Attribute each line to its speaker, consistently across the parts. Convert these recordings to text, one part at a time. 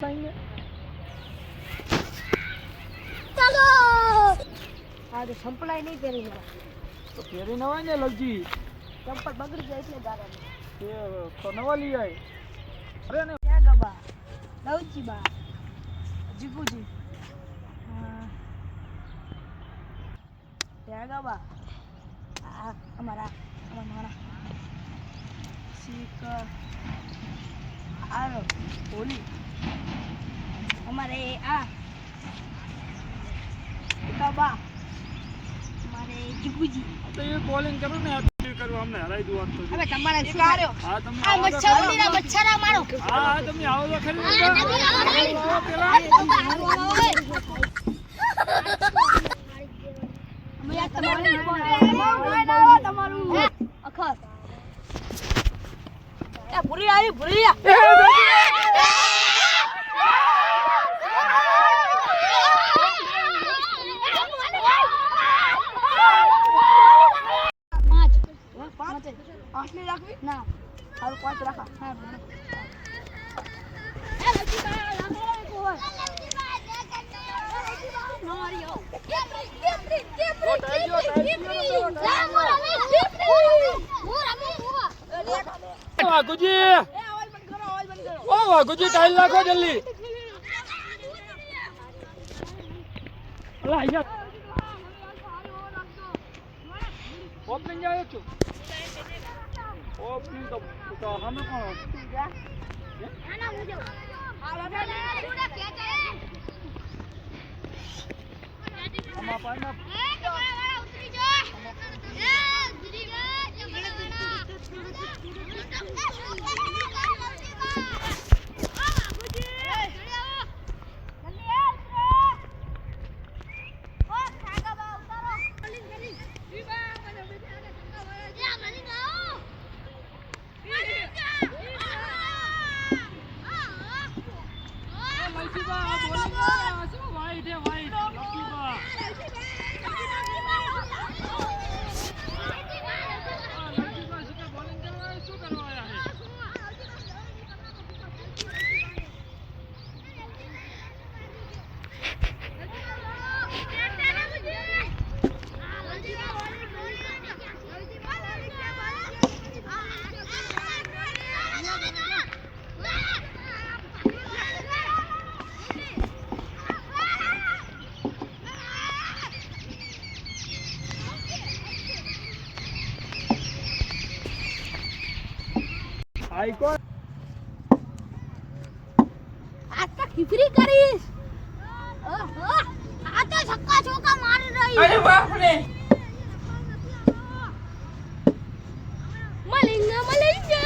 Speaker 1: चलो आज संपलाई नहीं पहरी मेरा
Speaker 2: तो फेरी नवा ने लगी
Speaker 1: चंपल बगड़ गया इसलिए दारा
Speaker 2: ये तो नवा लिया है। अरे ने
Speaker 1: क्या गबा लवची बा जीगू जी क्या गबा हमारा हमारा सीख आरो होली हमारे गबा हमारे जीगू जी
Speaker 2: तो ये बॉलिंग करो ने आप करवा हमने हराई दो तो
Speaker 1: अबे તમારે શું કર્યો
Speaker 2: हां तुम
Speaker 1: આ મચ્છરોના મચ્છરા મારો
Speaker 2: हां तुम आओ तो खरी पेला
Speaker 1: અમે તમારું તમારું અખર એ ભૂરી આવી ભૂરી पांच नहीं रखी ना और पांच रखा हां ए लड़की का रखो कोई मारियो
Speaker 2: वागुजी ओ वागुजी टाइल लाखो जल्दी अल्लाह या ओपनिंग जायो छु ओपनिंग तो हमें कौन
Speaker 1: खाना मुझे
Speaker 2: हम पाना
Speaker 1: उतरी जा ए गिरी
Speaker 2: आई को
Speaker 1: आज तक खिचड़ी करीस ओहो आ तो छक्का चौका मार रही
Speaker 2: अरे बाप रे
Speaker 1: मलिंगा मलिंगा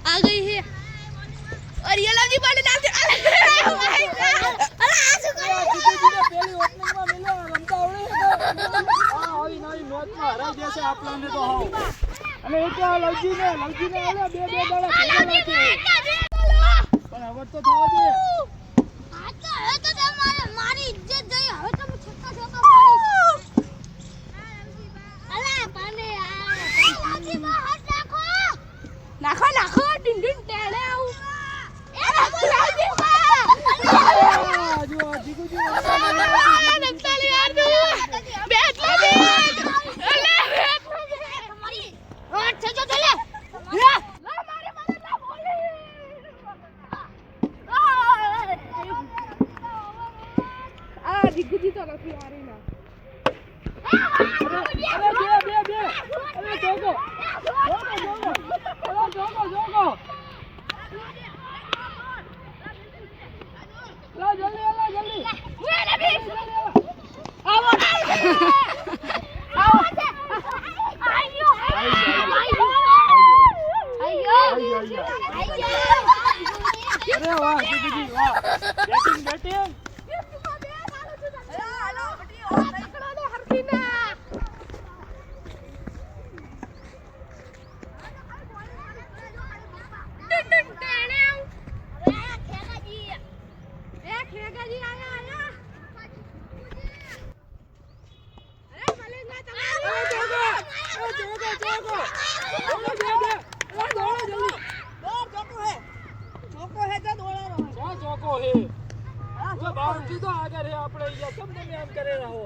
Speaker 1: आ गई है और ये लगी बॉल डाल दे अरे आसू कर
Speaker 2: जीजी ने पहली ओपनिंग में मिला रमता आवड़े आ आई नहीं मैच में हराई जैसे आप लोगों ने तो हां અને એક લવજીને આલે બે દાડા ભેગા લાગે પણ હવે તો થવા દે
Speaker 1: આ તો હવે તો તમારે મારી ઇજ્જત ગઈ હવે તમે છક્કા છોકા મારીશ અલા પાને લવજી બા હાથ નાખો નાખો ડિન ડિન ટેડે આવું એ લવજી બા
Speaker 2: જો જીગુજી
Speaker 1: નક્તાલી યાર તું બેટ લાગે चलो चले ला मारे मारे ना बोले आ दिग्गजी तो रखी आ रही ना
Speaker 2: अरे बे अरे जोगो ला जल्दी मेरे भी आओ अरे वाह जीजी वाह बैटिंग
Speaker 1: हेलो बटी और निकलो ने हरकी ना टन टेने ए खेगा जी आया अरे मलेंगा तुम्हारे
Speaker 2: जोगो दौड़ो जल्दी
Speaker 1: दौड़ चौको है तो दौड़ा रहा है
Speaker 2: પાકો હે ઓ બાઉન્ડ્રી તો આગળ હે આપણે અહીંયા કેમ તમે આમ કરે રહો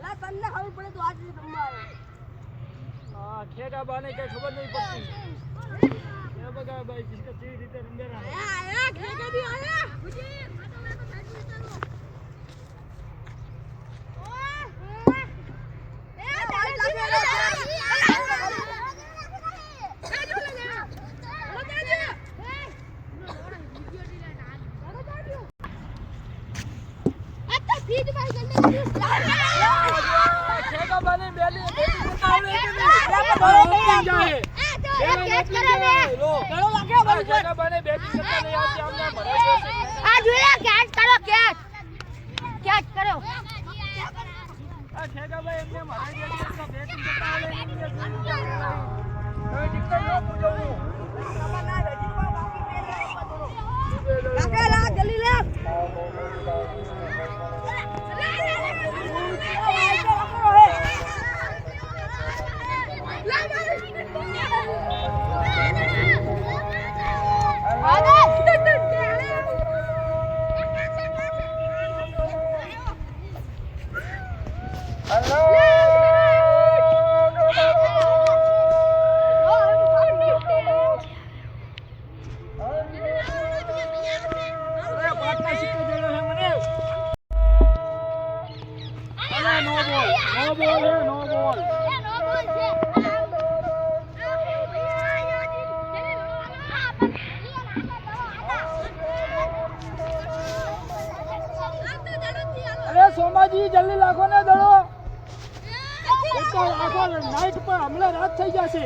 Speaker 1: લા તને ખબર પડે તો આજ રમવા આવે
Speaker 2: હા ખેગા બાને કઈ ખબર નહીં પડતી એ બગા ભાઈ જીસકે સહી રીતે રંગે રહો
Speaker 1: આયા ખેગા દી આયા બુજી ખાતો વાતો સાચી વિચારો
Speaker 2: ખેગા બાને બેલી ખેગા બાને બેટિંગ કરતા નહીં આવતી આમને ભરાઈ જશે
Speaker 1: આ જોયા કેચ કરો કેચ કરો
Speaker 2: આ ખેગા ભાઈ એમને ભરાઈ જશે તો બેટિંગ કરતા આવડે નહીં હવે ટીકર નો પૂજવું
Speaker 1: લા જલ્દી લે
Speaker 2: સોમાજી જલ્દી લાખો ને દડો એક આખો નાઈટ પર હમણાં રાત થઈ જશે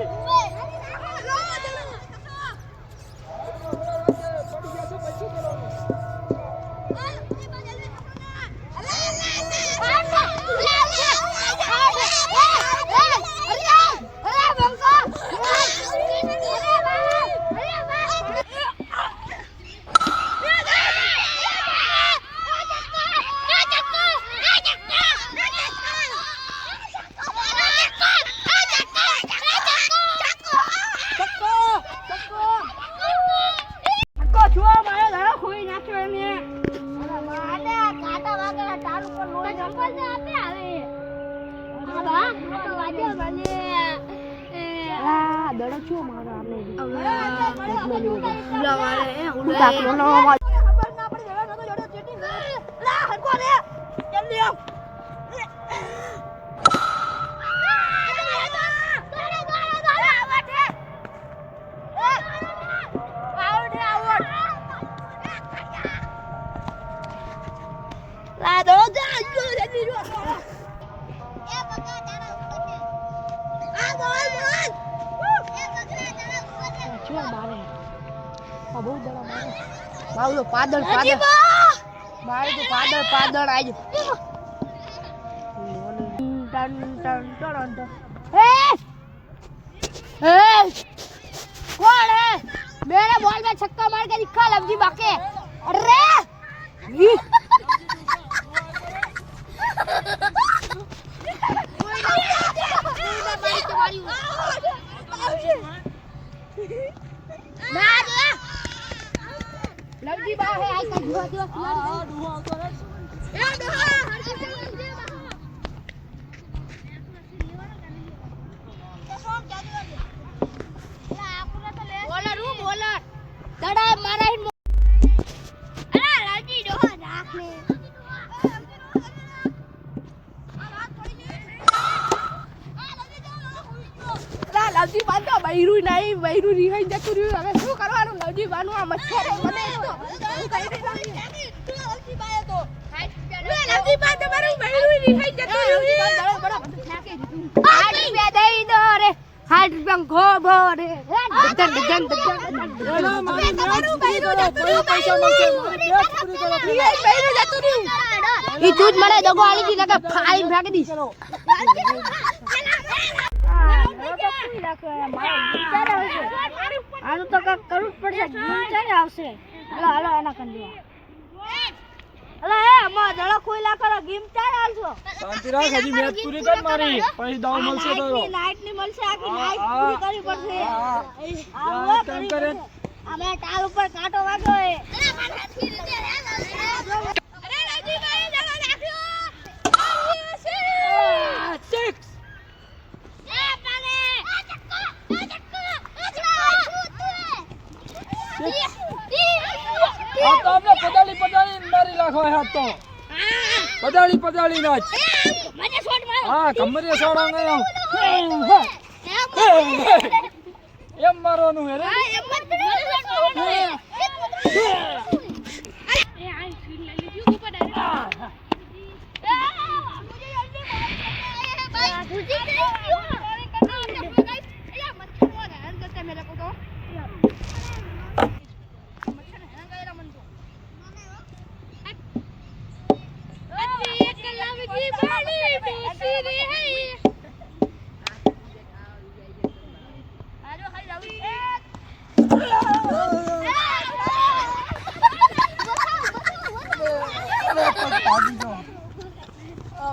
Speaker 1: પાદળ આજ कौन है मेरे बॉल में छक्का मार के दिखा लवजी बाके अरे लवजी बा है आई का दुआ दुआ दुआ तो रे ए दुआ हर किसी दड़ा मारा ही अरे लाजी डोहा राख ले ला लाजी बांधो बૈરું નહીં બૈરું રીહાઈ જતું રહ્યું હવે શું કરવાનું લાજી બાનું આ મચ્છર મને તો લાજી બાય તો લાજી બા તમારું બૈરું રીહાઈ જતું રહ્યું બરાબર નાખી દીધું 8 રૂપિયા દઈ દો રે 8 રૂપિયા ગોબો રે ડગન
Speaker 2: એલા મારી મેચ પૂરી કરો કોઈ પૈસા માંગે મારી મેચ પૂરી કરો
Speaker 1: બૈરું જતું રહ્યું ઈ તું જ મને દગો આલી દી લગે ફાઈન ફેંકી દીસ આનું તો કાક કરવું જ પડશે ગીમ ક્યારે આવશે હાલો હાલો એના કંદીવા હાલો એ અમાર દળો ખોઈલા કરો ગીમ ક્યારે આવશો
Speaker 2: શાંતિ રાખ હજી મેચ પૂરી કર મારી પછી દાવ મળશે તો
Speaker 1: નાઈટ ની મળશે આખી નાઈટ પૂરી કરવી પડશે
Speaker 2: કામ કરે
Speaker 1: અમે ટાલ ઉપર કાંટો વાગ્યો હે
Speaker 2: નાખો હાથ તો પદાળી નાચ
Speaker 1: મને શોટ મારો
Speaker 2: હા કમરે સોડા ગયો એમ મારવાનું હે રે
Speaker 1: હા એમ મત કરો એ આઈ ફીલ લઈ લીધી ઉપર ડાયરેક્ટ मुझे जल्दी भाई मुझे क्यों या मच्छर को हैरान करता है मेरे को तो मच्छर हैरान करेगा मन को अरे ये कलम की बड़ी बेसुरी है आजो खाली रवि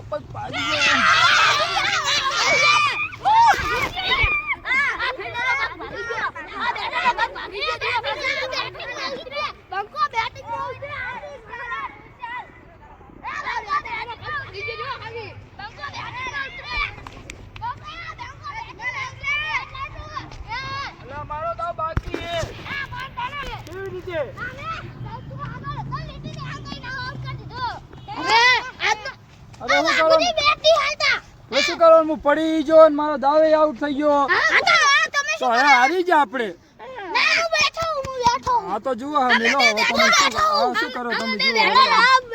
Speaker 2: પગ પાડી ગયો મારો તો બાકી હે કેવી રીતે અરે હું કરો શું કરવાનું હું પડી ગયો ને મારો દાવે આઉટ થઈ ગયો તો હવે હારી જા આપણે હા તો જુઓ હા મેલો હવે તમે શું કરો તમે જુઓ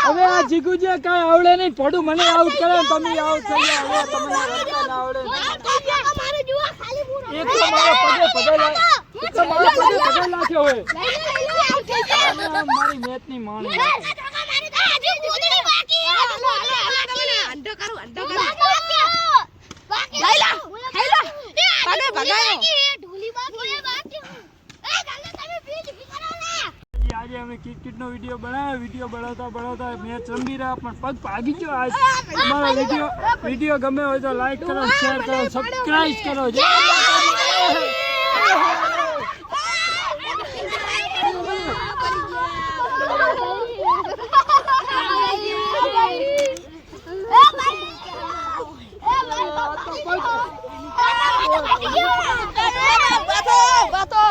Speaker 2: હવે આ જીગુજે કાઈ આવડે નહીં પડું મને આઉટ કરે ને તમે આઉટ થઈ ગયા હવે તમને રમતા ના આવડે એક તો મારો પગે નાખ્યો હોય મારી મેચ ની માણી આજે અમે ક્રિકેટ નો વિડીયો બનાવતા મેચ રમી રહ્યા પણ પગ ભાગી ગયો આજ અમારો વિડીયો ગમે હોય તો લાઈક કરો શેર કરો સબસ્ક્રાઇબ કરો
Speaker 1: બાતો